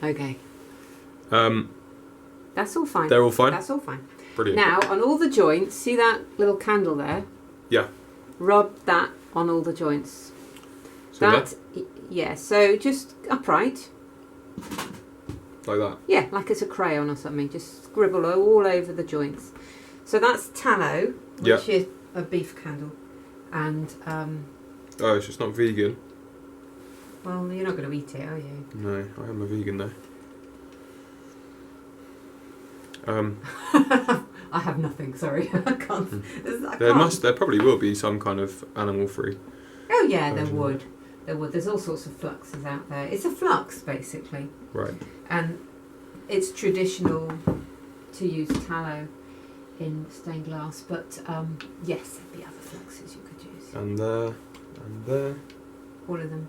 Okay. That's all fine. They're all fine? That's all fine. Brilliant. Now, on all the joints, see that little candle there? Yeah. Rub that on all the joints. So that, yeah, so just upright. Like that? Yeah, like it's a crayon or something. Just scribble all over the joints. So that's tallow, which is a beef candle. And, oh, it's just not vegan? well, you're not going to eat it, are you? No, I am a vegan though. I have nothing, sorry. I can't. There probably will be some kind of animal free. Oh yeah, there would. There would. There's all sorts of fluxes out there. It's a flux, basically. Right. And it's traditional to use tallow in stained glass, but yes, there'd be other fluxes you could use. And there, and there. All of them.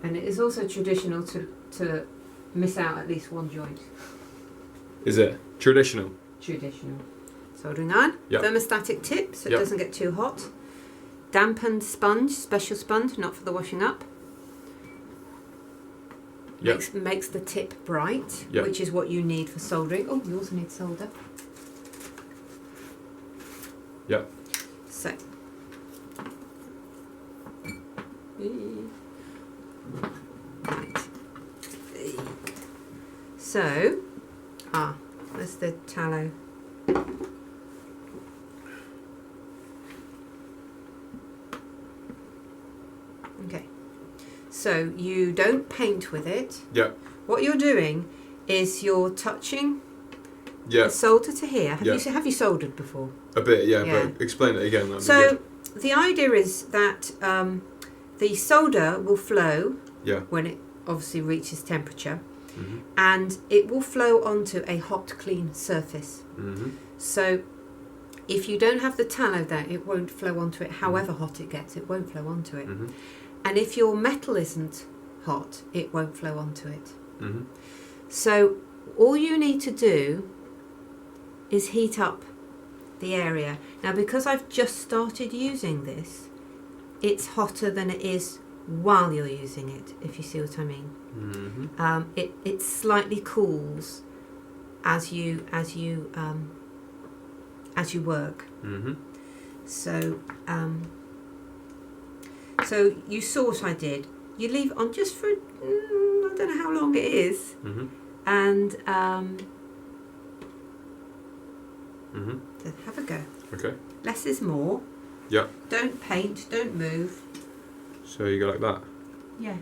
And it is also traditional to miss out at least one joint. Is it? Traditional? Traditional. Soldering iron. Yep. Thermostatic tip, so it doesn't get too hot. Dampened sponge, special sponge, not for the washing up. Yep. Makes the tip bright, yep. which is what you need for soldering. Oh, you also need solder. Yep. So. Right. So, there's the tallow. Okay. So you don't paint with it. Yeah. What you're doing is you're touching the solder to here. Have you soldered before? A bit, yeah. But explain it again. So the idea is that the solder will flow when it obviously reaches temperature, and it will flow onto a hot, clean surface. So if you don't have the tallow there, it won't flow onto it. However hot it gets, it won't flow onto it. And if your metal isn't hot, it won't flow onto it. So all you need to do is heat up the area. Now, because I've just started using this, it's hotter than it is while you're using it, if you see what I mean. It slightly cools as you work. So so you saw what I did. You leave it on just for I don't know how long it is, and have a go. Okay. Less is more. Yeah. Don't paint. Don't move. So you go like that. Yeah.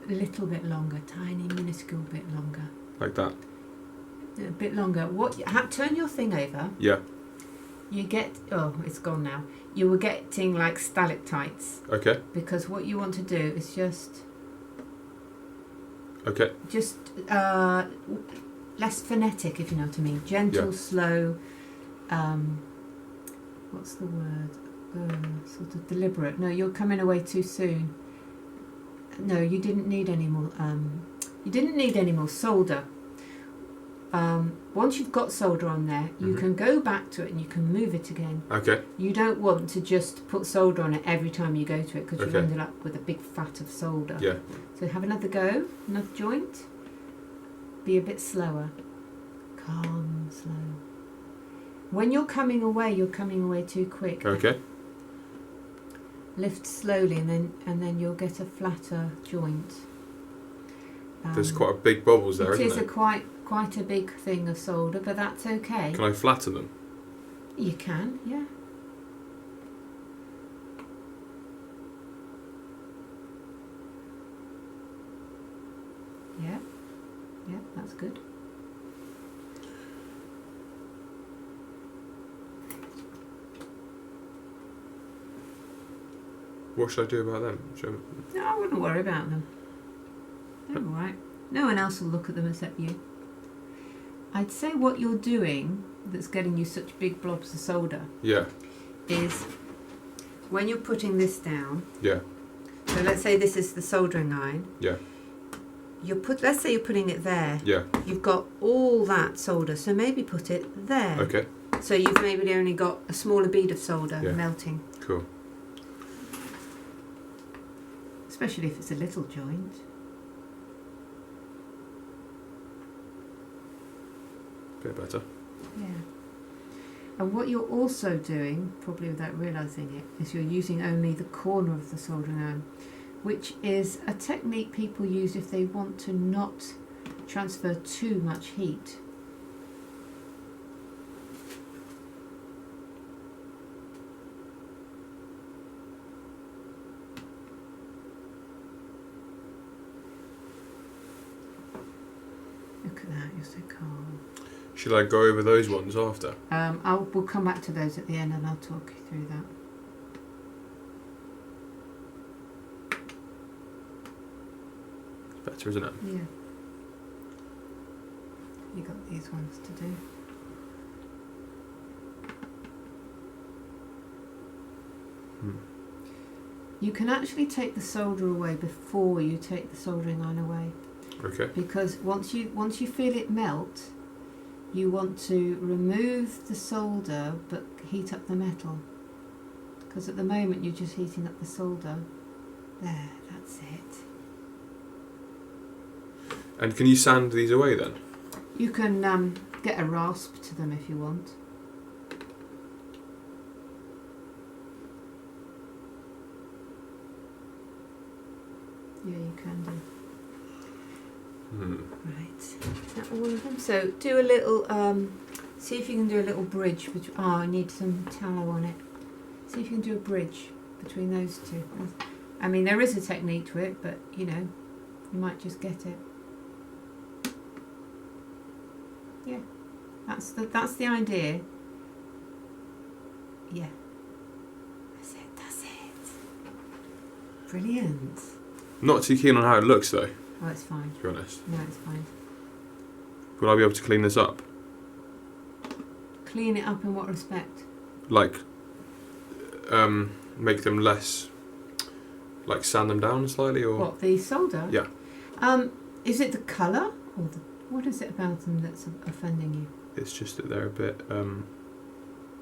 A little bit longer, tiny, minuscule bit longer. Like that. A bit longer. Turn your thing over. Yeah. You get. Oh, it's gone now. You were getting like stalactites. Okay. Because what you want to do is just. Okay. Just less phonetic, if you know what I mean. Gentle, slow. What's the word? Sort of deliberate. No, you're coming away too soon. No, you didn't need any more. You didn't need any more solder. Once you've got solder on there, you can go back to it and you can move it again. Okay. You don't want to just put solder on it every time you go to it, because you've ended up with a big fat of solder. Yeah. So have another go, another joint. Be a bit slower. Calm and slow. When you're coming away too quick. Okay. Lift slowly, and then you'll get a flatter joint. There's quite a big bubbles there, isn't it? It is quite a big thing of solder, but that's okay. Can I flatten them? You can, yeah. Yeah, that's good. What should I do about them? No, I wouldn't worry about them. They're all right. No one else will look at them except you. I'd say what you're doing that's getting you such big blobs of solder is when you're putting this down. Yeah. So let's say this is the soldering iron. Yeah. Let's say you're putting it there. Yeah. You've got all that solder, so maybe put it there. Okay. So you've maybe only got a smaller bead of solder melting. Cool. Especially if it's a little joint. Bit better. Yeah. And what you're also doing, probably without realising it, is you're using only the corner of the soldering iron, which is a technique people use if they want to not transfer too much heat. Look at that, you're so calm. Should I go over those ones after? We'll come back to those at the end and I'll talk you through that. It's better, isn't it? Yeah. You got these ones to do. You can actually take the solder away before you take the soldering iron away. Okay. Because once you feel it melt, you want to remove the solder but heat up the metal. Because at the moment you're just heating up the solder. There, that's it. And can you sand these away then? You can get a rasp to them if you want. Yeah, you can do. Right, is that all of them? So do a little, see if you can do a little bridge. I need some tallow on it. See if you can do a bridge between those two. I mean, there is a technique to it, but you know, you might just get it. Yeah, that's the idea. Yeah, that's it. Brilliant. Not too keen on how it looks though. Oh, it's fine. To be honest. No, it's fine. Will I be able to clean this up? Clean it up in what respect? Like, make them less, like sand them down slightly, or what, the solder? Yeah. Is it the colour or what is it about them that's offending you? It's just that they're a bit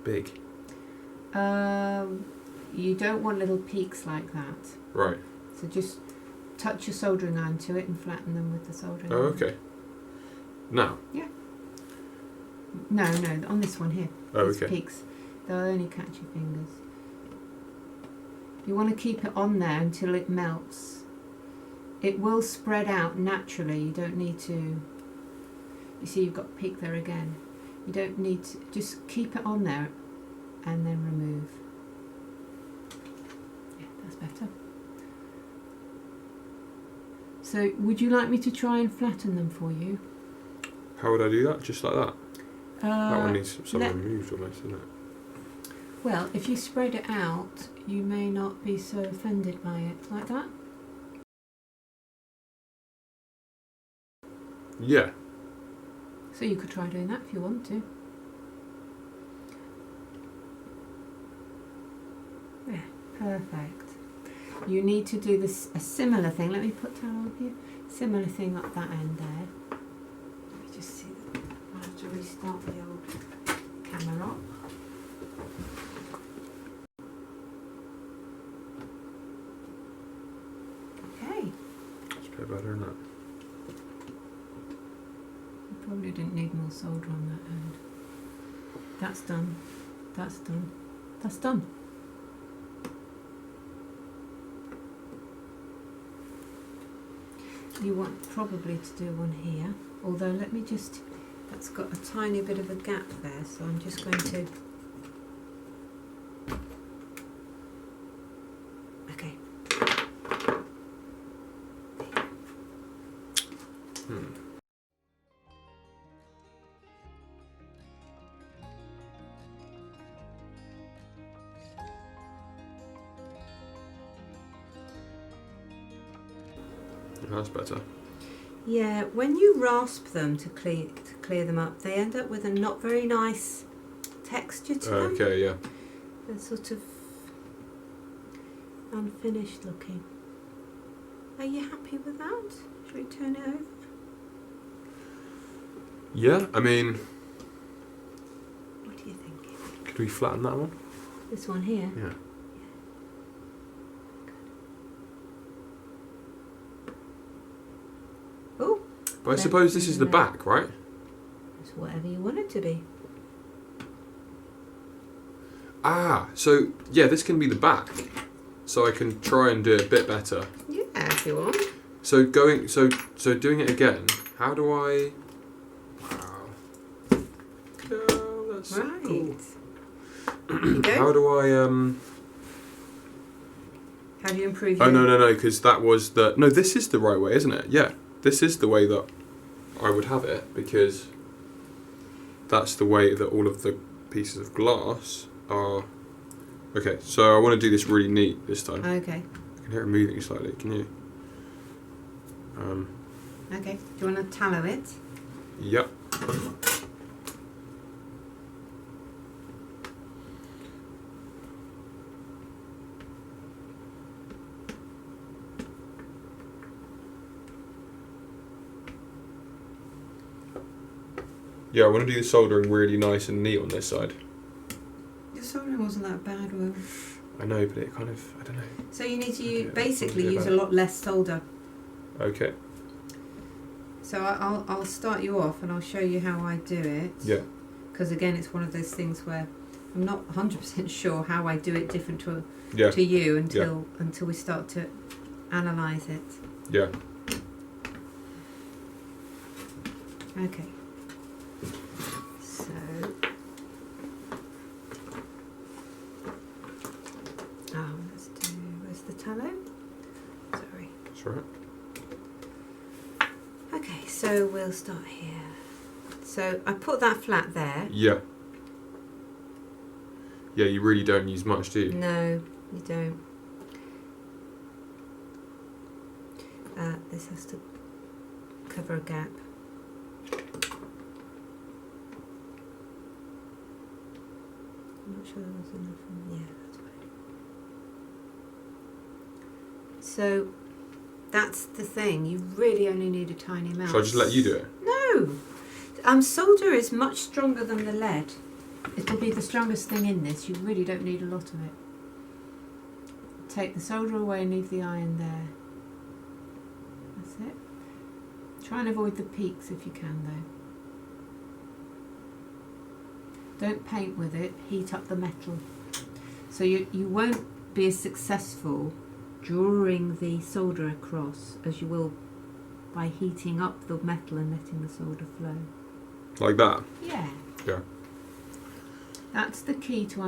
big. You don't want little peaks like that. Right. So just touch your soldering iron to it and flatten them with the soldering iron. Oh, okay. Now? Yeah. No, on this one here. Oh, These okay. peaks. They'll only catch your fingers. You want to keep it on there until it melts. It will spread out naturally. You don't need to... You see you've got a peak there again. You don't need to... Just keep it on there and then remove. Yeah, that's better. So, would you like me to try and flatten them for you? How would I do that? Just like that? That one needs some removed almost, doesn't it? Well, if you spread it out, you may not be so offended by it. Like that? Yeah. So you could try doing that if you want to. Yeah, perfect. You need to do this a similar thing. Let me put towel on here. Similar thing up that end there. Let me just see. I have to restart the old camera. Okay. It's a bit better, isn't it? You probably didn't need more solder on that end. That's done. That's done. That's done. You want probably to do one here, although let me just, that's got a tiny bit of a gap there, so I'm just going to, okay. That's better. Yeah, when you rasp them to clear them up, they end up with a not very nice texture to them. Okay, yeah. They're sort of unfinished looking. Are you happy with that? Should we turn it over? Yeah, I mean... What do you think? Could we flatten that one? This one here? Yeah. Oh! But I suppose this is the back, right? It's whatever you want it to be. So yeah, this can be the back. So I can try and do it a bit better. Yeah, if you want. So doing it again. How do I? Wow. Oh, that's so cool. How do I How do you improve? Oh no, because that was the no. This is the right way, isn't it? Yeah, this is the way that I would have it because that's the way that all of the pieces of glass are. Okay, so I want to do this really neat this time. Okay. I can hear it moving slightly. Can you? Okay. Do you want to tallow it? Yep. Yeah, I want to do the soldering really nice and neat on this side. The soldering wasn't that bad, Will. I know, but it kind of, I don't know. So you need to use a lot less solder. Okay. So I'll start you off and I'll show you how I do it. Yeah. Because again, it's one of those things where I'm not 100% sure how I do it different to you until we start to analyse it. Yeah. Okay. So, where's the tallow? Sorry. That's right. Okay, so we'll start here. So I put that flat there. Yeah. Yeah, you really don't use much, do you? No, you don't. This has to cover a gap. I'm not sure there was enough. Yeah, that's fine. So that's the thing. You really only need a tiny amount. Shall I just let you do it? No. Solder is much stronger than the lead. It'll be the strongest thing in this. You really don't need a lot of it. Take the solder away and leave the iron there. That's it. Try and avoid the peaks if you can, though. Don't paint with it. Heat up the metal. So you won't be as successful drawing the solder across as you will by heating up the metal and letting the solder flow. Like that? Yeah. Yeah. That's the key to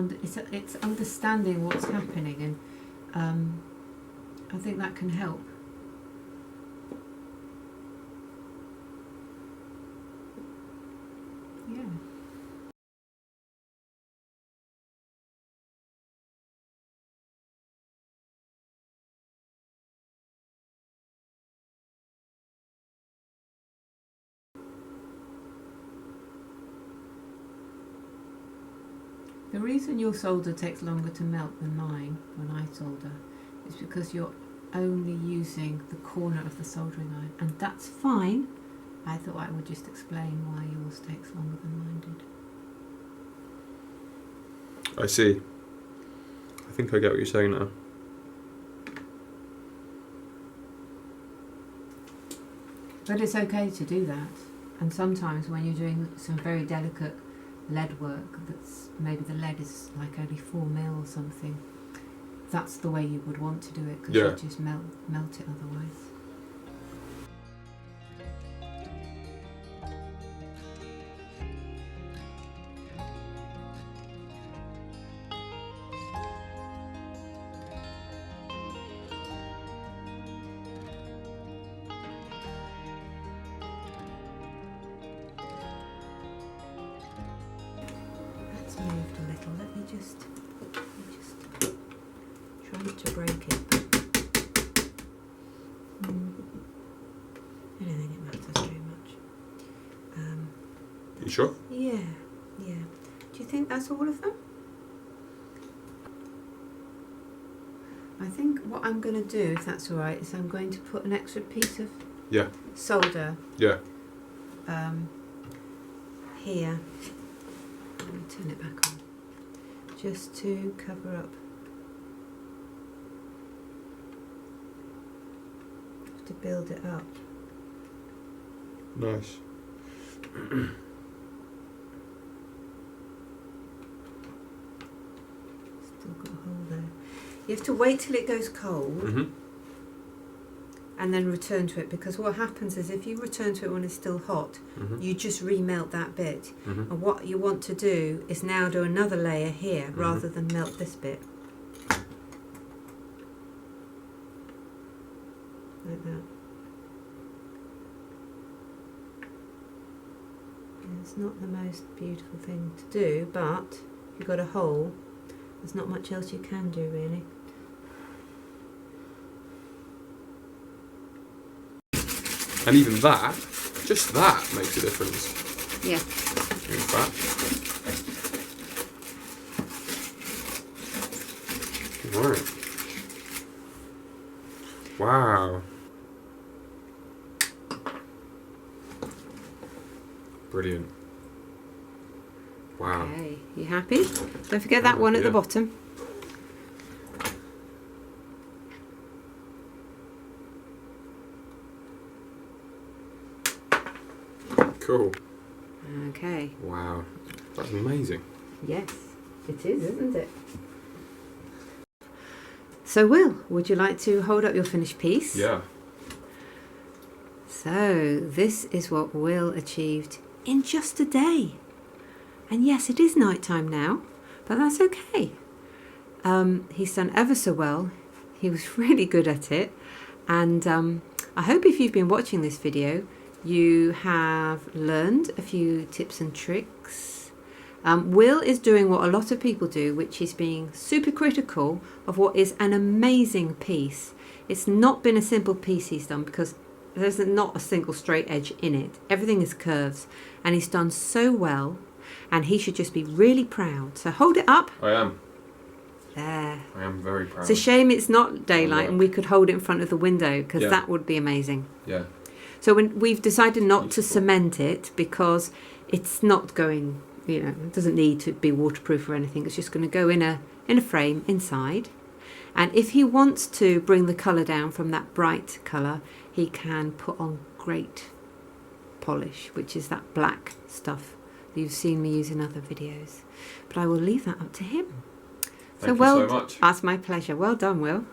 it's understanding what's happening, and I think that can help. Yeah. The reason your solder takes longer to melt than mine when I solder is because you're only using the corner of the soldering iron, and that's fine. I thought I would just explain why yours takes longer than mine did. I see. I think I get what you're saying now. But it's okay to do that, and sometimes when you're doing some very delicate lead work, that's maybe the lead is like only 4 mil or something, that's the way you would want to do it, because you just melt it otherwise. Moved a little. Let me just try not to break it. I don't think it matters very much. You sure? Yeah. Do you think that's all of them? I think what I'm going to do, if that's all right, is I'm going to put an extra piece of solder. Yeah. Here. Let me turn it back on, just to cover up. Have to build it up. Nice. got a hole there. You have to wait till it goes cold and then return to it, because what happens is if you return to it when it's still hot, you just remelt that bit. And what you want to do is now do another layer here rather than melt this bit. Like that. It's not the most beautiful thing to do, but if you've got a hole, there's not much else you can do really. And even that, just that makes a difference. Yeah. In fact. Right. Wow. Brilliant. Wow. Okay, you happy? Don't forget that one at the bottom. Cool. Okay. Wow. That's amazing. Yes, it is, isn't it? So, Will, would you like to hold up your finished piece? Yeah. So, this is what Will achieved in just a day. And yes, it is night time now, but that's okay. He's done ever so well. He was really good at it. And I hope if you've been watching this video, you have learned a few tips and tricks. Will is doing what a lot of people do, which is being super critical of what is an amazing piece. It's not been a simple piece he's done because there's not a single straight edge in it. Everything is curves, and he's done so well, and he should just be really proud. So hold it up. I am. There. I am very proud. It's a shame it's not daylight and we could hold it in front of the window, because that would be amazing. Yeah. So we've decided not to cement it because it's not going, you know, it doesn't need to be waterproof or anything. It's just going to go in a frame inside. And if he wants to bring the colour down from that bright colour, he can put on great polish, which is that black stuff that you've seen me use in other videos. But I will leave that up to him. Thank you so much. That's my pleasure. Well done, Will.